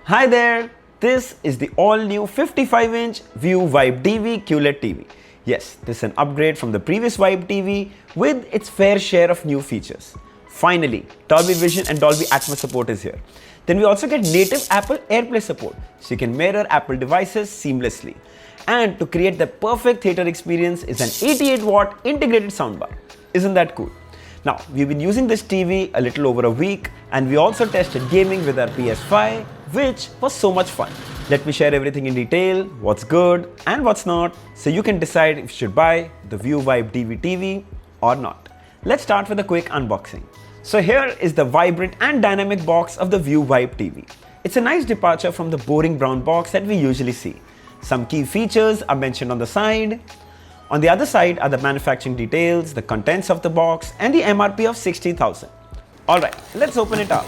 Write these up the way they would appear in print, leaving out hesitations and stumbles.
Hi there, this is the all-new 55-inch View Vibe TV QLED TV. Yes, this is an upgrade from the previous Vibe TV with its fair share of new features. Finally, Dolby Vision and Dolby Atmos support is here. Then we also get native Apple AirPlay support, so you can mirror Apple devices seamlessly. And to create the perfect theater experience is an 88-watt integrated soundbar. Isn't that cool? Now, we've been using this TV a little over a week and we also tested gaming with our PS5, which was so much fun. Let me share everything in detail, what's good and what's not, so you can decide if you should buy the View Vibe TV or not. Let's start with a quick unboxing. So here is the vibrant and dynamic box of the View Vibe TV. It's a nice departure from the boring brown box that we usually see. Some key features are mentioned on the side. On the other side are the manufacturing details, the contents of the box and the MRP of 60,000. Alright, let's open it up.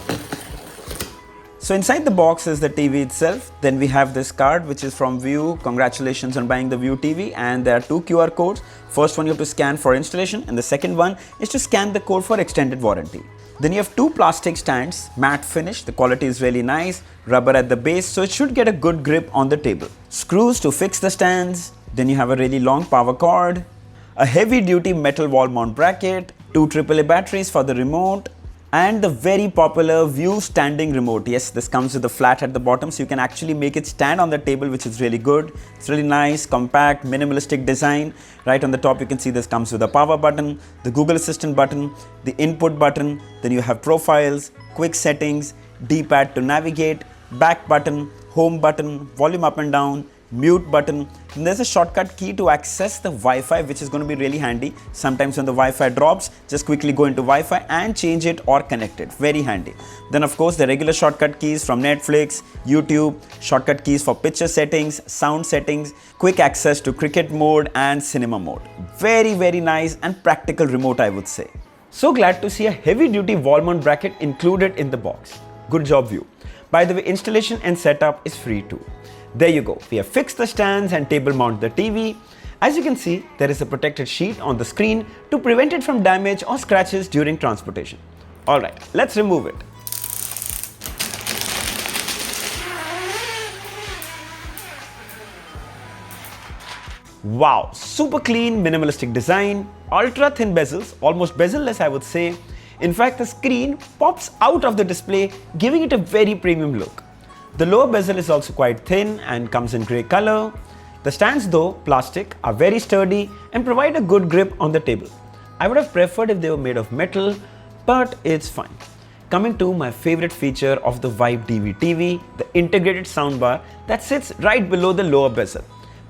So inside the box is the TV itself. Then we have this card which is from View. Congratulations on buying the View TV, and there are two QR codes. First one you have to scan for installation and the second one is to scan the code for extended warranty. Then you have two plastic stands, matte finish, the quality is really nice, rubber at the base, so it should get a good grip on the table. Screws to fix the stands. Then you have a really long power cord, a heavy duty metal wall mount bracket, two AAA batteries for the remote, and the very popular View standing remote. Yes, this comes with a flat at the bottom, so you can actually make it stand on the table, which is really good. It's really nice, compact, minimalistic design. Right on the top you can see this comes with a power button, the Google Assistant button, the input button, then you have profiles, quick settings, D-pad to navigate, back button, home button, volume up and down, mute button. And there's a shortcut key to access the Wi-Fi, which is going to be really handy. Sometimes when the Wi-Fi drops, just quickly go into Wi-Fi and change it or connect it. Very handy. Then of course the regular shortcut keys from Netflix, YouTube, shortcut keys for picture settings, sound settings, quick access to cricket mode and cinema mode. Very nice and practical remote, I would say. So glad to see a heavy duty wall mount bracket included in the box. Good job, View. By the way, installation and setup is free too. There you go, we have fixed the stands and table mount the TV. As you can see, there is a protected sheet on the screen to prevent it from damage or scratches during transportation. Alright, let's remove it. Wow, super clean, minimalistic design, ultra thin bezels, almost bezel-less I would say. In fact, the screen pops out of the display, giving it a very premium look. The lower bezel is also quite thin and comes in grey color. The stands though, plastic, are very sturdy and provide a good grip on the table. I would have preferred if they were made of metal, but it's fine. Coming to my favorite feature of the Vibe TV, the integrated soundbar that sits right below the lower bezel.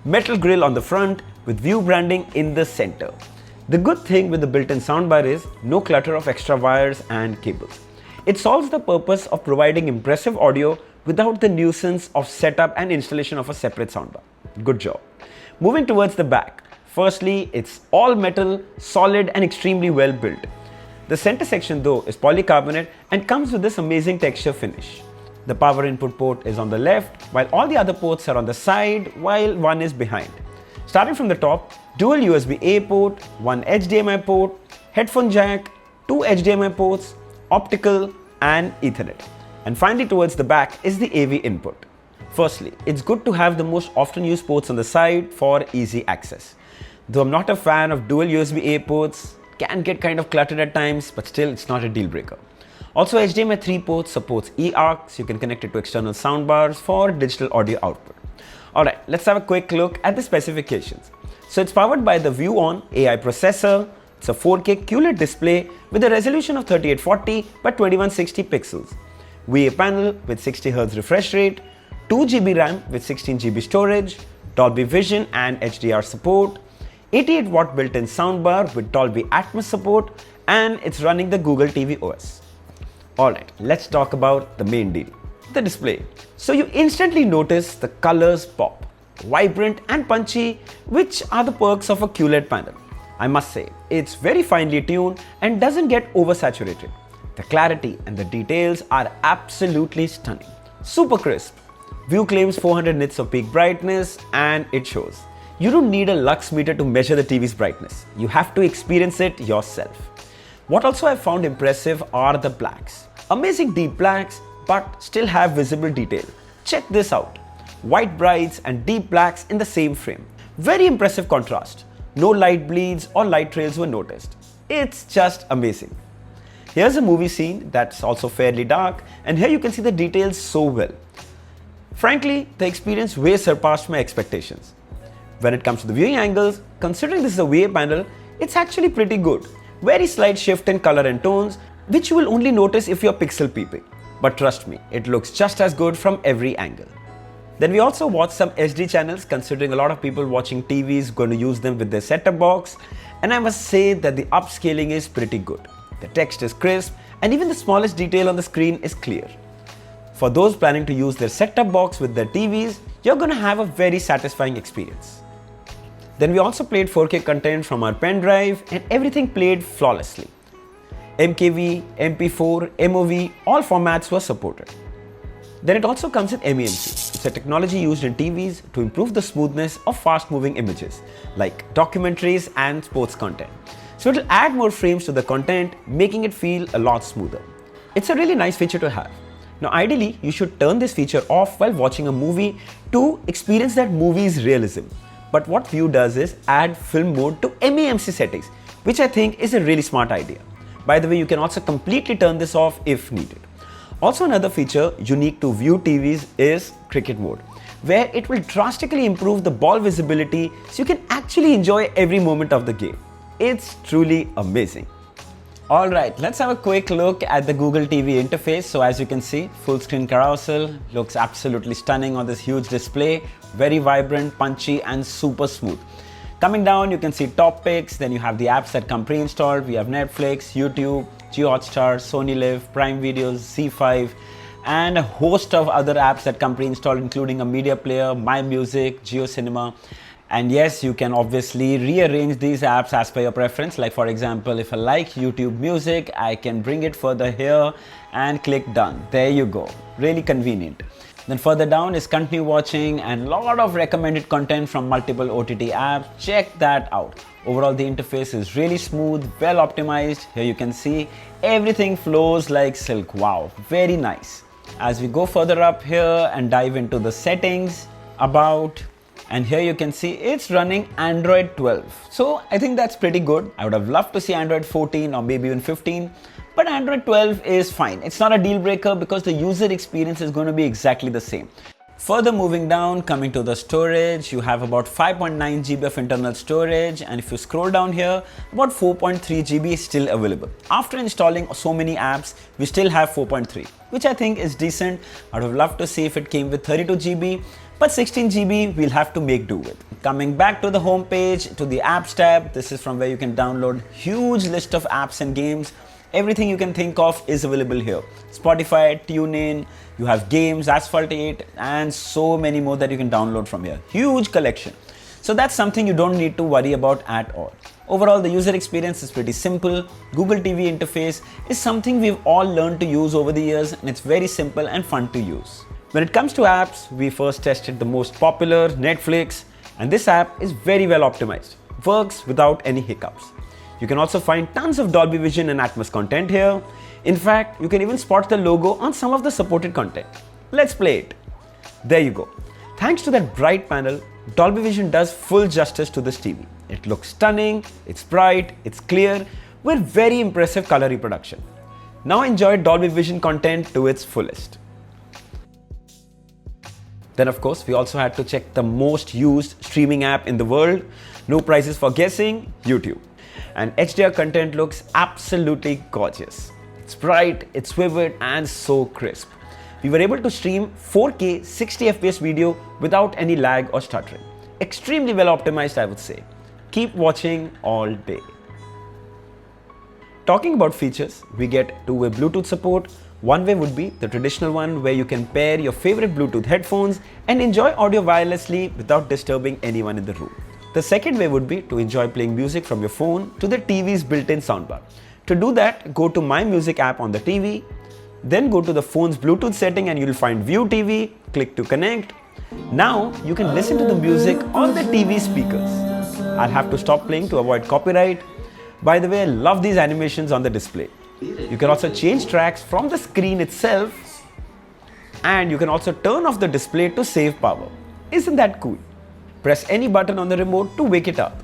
Metal grille on the front with View branding in the center. The good thing with the built-in soundbar is no clutter of extra wires and cables. It solves the purpose of providing impressive audio without the nuisance of setup and installation of a separate soundbar. Good job. Moving towards the back. Firstly, it's all metal, solid and extremely well built. The center section though is polycarbonate and comes with this amazing texture finish. The power input port is on the left, while all the other ports are on the side, while one is behind. Starting from the top, dual USB-A port, one HDMI port, headphone jack, two HDMI ports, optical and Ethernet. And finally towards the back is the AV input. Firstly, it's good to have the most often used ports on the side for easy access. Though I'm not a fan of dual USB-A ports, can get kind of cluttered at times, but still it's not a deal breaker. Also HDMI 3 port supports eARC, so you can connect it to external soundbars for digital audio output. Alright, let's have a quick look at the specifications. So it's powered by the View On AI processor. It's a 4K QLED display with a resolution of 3840 by 2160 pixels. VA panel with 60Hz refresh rate, 2GB RAM with 16GB storage, Dolby Vision and HDR support, 88-watt built-in soundbar with Dolby Atmos support, and it's running the Google TV OS. Alright, let's talk about the main deal, the display. So you instantly notice the colors pop, vibrant and punchy, which are the perks of a QLED panel. I must say, it's very finely tuned and doesn't get oversaturated. The clarity and the details are absolutely stunning. Super crisp. View claims 400 nits of peak brightness and it shows. You don't need a lux meter to measure the TV's brightness. You have to experience it yourself. What also I found impressive are the blacks. Amazing deep blacks, but still have visible detail. Check this out. White brights and deep blacks in the same frame. Very impressive contrast. No light bleeds or light trails were noticed. It's just amazing. Here's a movie scene that's also fairly dark, and here you can see the details so well. Frankly, the experience way surpassed my expectations. When it comes to the viewing angles, considering this is a VA panel, it's actually pretty good. Very slight shift in color and tones, which you will only notice if you're pixel peeping. But trust me, it looks just as good from every angle. Then we also watched some SD channels, considering a lot of people watching TVs going to use them with their set-top box, and I must say that the upscaling is pretty good. The text is crisp, and even the smallest detail on the screen is clear. For those planning to use their set-top box with their TVs, you're going to have a very satisfying experience. Then we also played 4K content from our pen drive, and everything played flawlessly. MKV, MP4, MOV, all formats were supported. Then it also comes with MEMC. It's a technology used in TVs to improve the smoothness of fast-moving images, like documentaries and sports content. So it'll add more frames to the content, making it feel a lot smoother. It's a really nice feature to have. Now ideally, you should turn this feature off while watching a movie to experience that movie's realism. But what View does is add film mode to MEMC settings, which I think is a really smart idea. By the way, you can also completely turn this off if needed. Also, another feature unique to View TVs is cricket mode, where it will drastically improve the ball visibility so you can actually enjoy every moment of the game. It's truly amazing. Alright, let's have a quick look at the Google TV interface. So as you can see, full screen carousel looks absolutely stunning on this huge display, very vibrant, punchy and super smooth. Coming down, you can see top picks, then you have the apps that come pre-installed. We have Netflix, YouTube, JioHotstar, Sony Live, Prime Videos, Z5, and a host of other apps that come pre-installed, including a media player, My Music, JioCinema. And yes, you can obviously rearrange these apps as per your preference. Like for example, if I like YouTube Music, I can bring it further here and click done. There you go. Really convenient. Then further down is continue watching and a lot of recommended content from multiple OTT apps. Check that out. Overall, the interface is really smooth, well optimized. Here you can see everything flows like silk. Wow, very nice. As we go further up here and dive into the settings, about, and here you can see it's running Android 12. So I think that's pretty good. I would have loved to see Android 14 or maybe even 15. But Android 12 is fine. It's not a deal breaker because the user experience is going to be exactly the same. Further moving down, coming to the storage, you have about 5.9 GB of internal storage, and if you scroll down here, about 4.3 GB is still available. After installing so many apps, we still have 4.3, which I think is decent. I would have loved to see if it came with 32 GB, but 16 GB we'll have to make do with. Coming back to the home page, to the apps tab, this is from where you can download huge list of apps and games. Everything you can think of is available here. Spotify, TuneIn, you have games, Asphalt 8, and so many more that you can download from here. Huge collection. So that's something you don't need to worry about at all. Overall, the user experience is pretty simple. Google TV interface is something we've all learned to use over the years, and it's very simple and fun to use. When it comes to apps, we first tested the most popular, Netflix, and this app is very well optimized. Works without any hiccups. You can also find tons of Dolby Vision and Atmos content here. In fact, you can even spot the logo on some of the supported content. Let's play it. There you go. Thanks to that bright panel, Dolby Vision does full justice to this TV. It looks stunning, it's bright, it's clear, with very impressive color reproduction. Now enjoy Dolby Vision content to its fullest. Then of course, we also had to check the most used streaming app in the world. No prizes for guessing, YouTube. And HDR content looks absolutely gorgeous. It's bright, it's vivid, and so crisp. We were able to stream 4K 60 FPS video without any lag or stuttering. Extremely well optimized, I would say. Keep watching all day. Talking about features, we get two-way Bluetooth support. One way would be the traditional one where you can pair your favorite Bluetooth headphones and enjoy audio wirelessly without disturbing anyone in the room. The second way would be to enjoy playing music from your phone to the TV's built-in soundbar. To do that, go to My Music app on the TV, then go to the phone's Bluetooth setting and you'll find View TV, click to connect. Now you can listen to the music on the TV speakers. I'll have to stop playing to avoid copyright. By the way, I love these animations on the display. You can also change tracks from the screen itself, And you can also turn off the display to save power. Isn't that cool? Press any button on the remote to wake it up.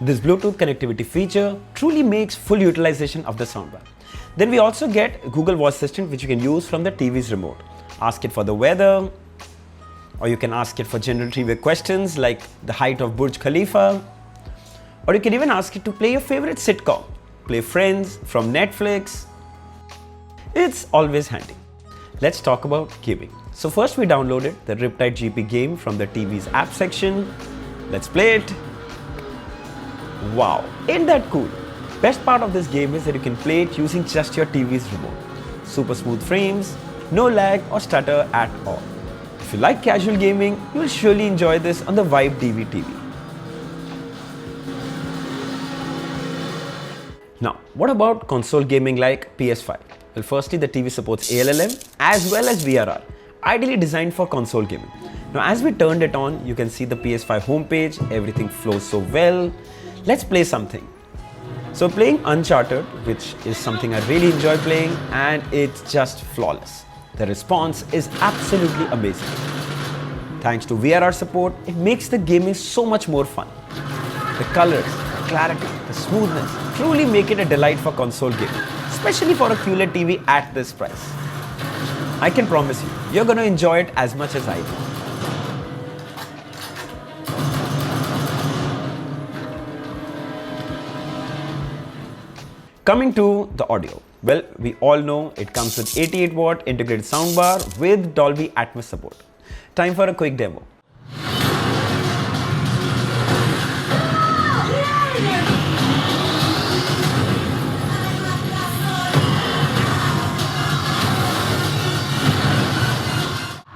This Bluetooth connectivity feature truly makes full utilization of the soundbar. Then we also get Google Voice Assistant, which you can use from the TV's remote. Ask it for the weather, or you can ask it for general trivia questions like the height of Burj Khalifa, or you can even ask it to play your favorite sitcom, play Friends from Netflix. It's always handy. Let's talk about gaming. So first we downloaded the Riptide GP game from the TV's app section. Let's play it. Wow, ain't that cool? Best part of this game is that you can play it using just your TV's remote. Super smooth frames, no lag or stutter at all. If you like casual gaming, you'll surely enjoy this on the Vibe DV TV. Now, what about console gaming like PS5? Well, firstly, the TV supports ALLM as well as VRR, ideally designed for console gaming. Now, as we turned it on, you can see the PS5 homepage, everything flows so well. Let's play something. So playing Uncharted, which is something I really enjoy playing, and it's just flawless. The response is absolutely amazing. Thanks to VRR support, it makes the gaming so much more fun. The colors, the clarity, the smoothness truly make it a delight for console gaming, especially for a QLED TV at this price. I can promise you, you're going to enjoy it as much as I do. Coming to the audio. Well, we all know it comes with 88-watt integrated soundbar with Dolby Atmos support. Time for a quick demo.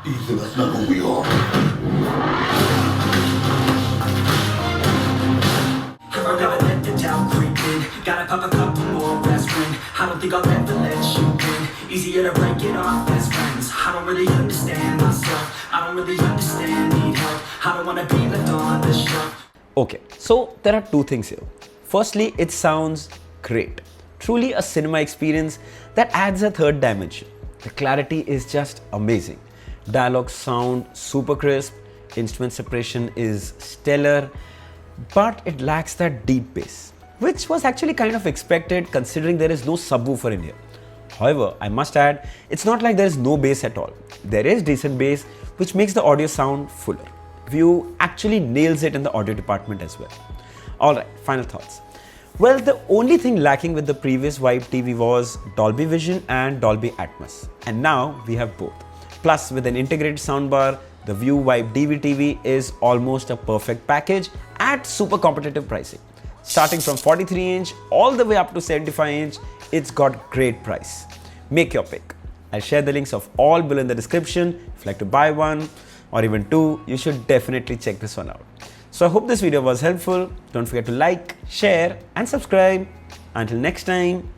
Ethan, that's not who we are. I'll never let the doubt creep in. Gotta pop a couple more aspirin. I don't think I'll ever let you in. Easier to break it off as friends. I don't really understand myself. I don't really understand, need help. I don't wanna be left on the shelf. Okay, so there are two things here. Firstly, it sounds great. Truly a cinema experience that adds a third dimension. The clarity is just amazing. Dialogues sound super crisp, instrument separation is stellar, but it lacks that deep bass, which was actually kind of expected considering there is no subwoofer in here. However, I must add, it's not like there is no bass at all. There is decent bass, which makes the audio sound fuller. View actually nails it in the audio department as well. Alright, final thoughts. Well, the only thing lacking with the previous Vibe TV was Dolby Vision and Dolby Atmos. And now we have both. Plus, with an integrated soundbar, the View Vibe DV TV is almost a perfect package at super competitive pricing. Starting from 43-inch all the way up to 75-inch, it's got great price. Make your pick. I'll share the links of all below in the description. If you'd like to buy one or even two, you should definitely check this one out. So I hope this video was helpful. Don't forget to like, share and subscribe. Until next time,